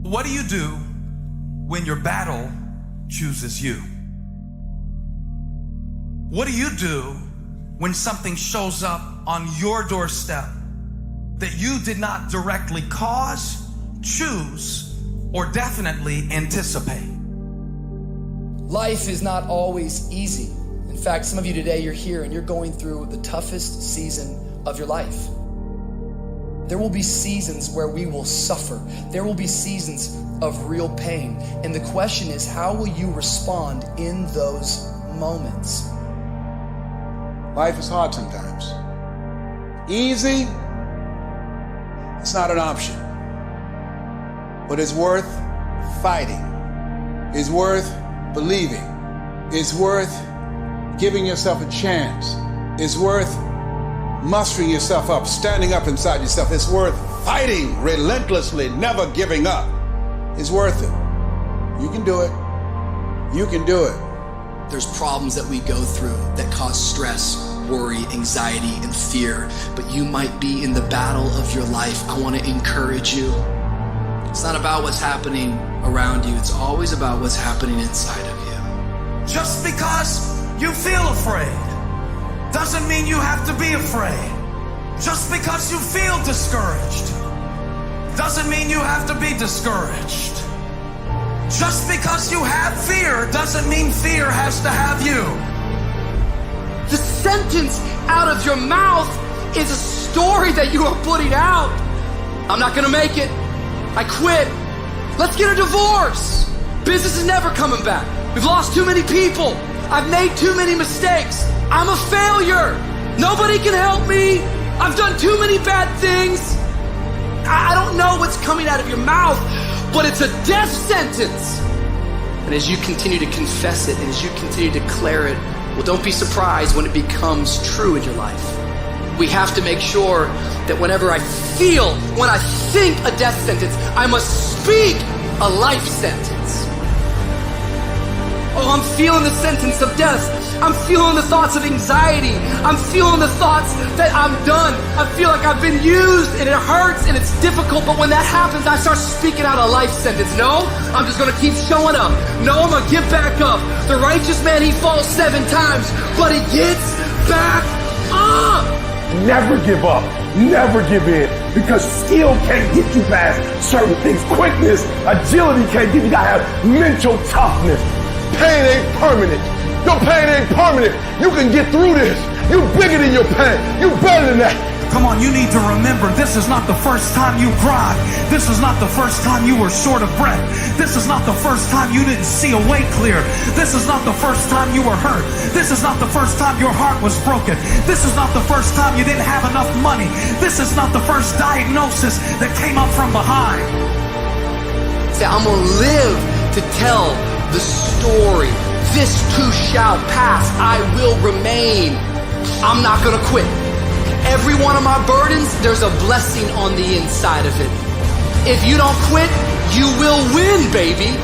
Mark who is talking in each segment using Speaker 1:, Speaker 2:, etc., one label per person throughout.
Speaker 1: What do you do when your battle chooses you? What do you do when something shows up on your doorstep that you did not directly cause, choose, or definitely anticipate?
Speaker 2: Life is not always easy. In fact, some of you today, you're here and you're going through the toughest season of your life. There will be seasons where we will suffer. There will be seasons of real pain. And the question is, how will you respond in those moments?
Speaker 3: Life is hard sometimes. Easy, it's not an option. But it's worth fighting. It's worth believing. It's worth giving yourself a chance. It's worth mustering yourself up, standing up inside yourself. It's worth fighting relentlessly, never giving up. It's worth it. You can do it. You can do it.
Speaker 2: There's problems that we go through that cause stress, worry, anxiety, and fear. But you might be in the battle of your life. I want to encourage you. It's not about what's happening around you. It's always about what's happening inside of you.
Speaker 1: Just because you feel afraid doesn't mean you have to be afraid. Just because you feel discouraged doesn't mean you have to be discouraged. Just because you have fear doesn't mean fear has to have you.
Speaker 2: The sentence out of your mouth is a story that you are putting out. I'm not gonna make it. I quit. Let's get a divorce. Business is never coming back. We've lost too many people. I've made too many mistakes. I'm a failure. Nobody can help me. I've done too many bad things. I don't know what's coming out of your mouth, but it's a death sentence. And as you continue to confess it and as you continue to declare it, well, don't be surprised when it becomes true in your life. We have to make sure that whenever I think a death sentence, I must speak a life sentence. Oh, I'm feeling the sentence of death. I'm feeling the thoughts of anxiety. I'm feeling the thoughts that I'm done. I feel like I've been used and it hurts and it's difficult. But when that happens, I start speaking out a life sentence. No, I'm just going to keep showing up. No, I'm going to get back up. The righteous man, he falls 7 times, but he gets back up.
Speaker 4: Never give up. Never give in. Because skill can't get you past certain things. Quickness, agility can't get you. You gotta have mental toughness. Pain ain't permanent. Your pain ain't permanent. You can get through this. You bigger than your pain. You better than that.
Speaker 1: Come on, you need to remember, this is not the first time you cried. This is not the first time you were short of breath. This is not the first time you didn't see a way clear. This is not the first time you were hurt. This is not the first time your heart was broken. This is not the first time you didn't have enough money. This is not the first diagnosis that came up from behind.
Speaker 2: Say, I'm gonna live to tell the story. This too shall pass. I will remain. I'm not gonna quit. Every one of my burdens, there's a blessing on the inside of it. If you don't quit, you will win, baby.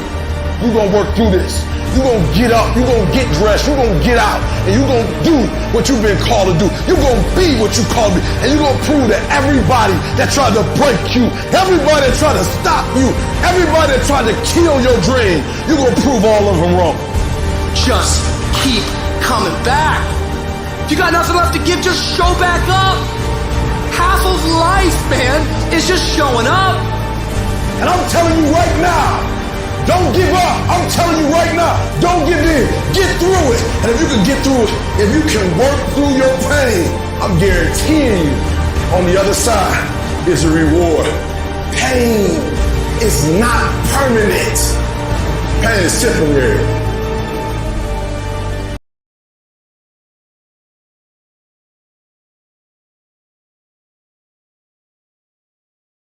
Speaker 4: You're gonna work through this. You're gonna get up. You're gonna get dressed. You're gonna get out. And you're gonna do what you've been called to do. You're gonna be what you called to be. And you're gonna prove that everybody that tried to break you, everybody that tried to stop you, everybody that tried to kill your dream, you're gonna prove all of them wrong.
Speaker 2: Just keep coming back. If you got nothing left to give, just show back up. Half of life, man, is just showing up.
Speaker 4: And I'm telling you right now, don't give up. I'm telling you right now, don't give in. Get through it. And if you can get through it, if you can work through your pain, I'm guaranteeing you on the other side is a reward. Pain is not permanent. Pain is temporary.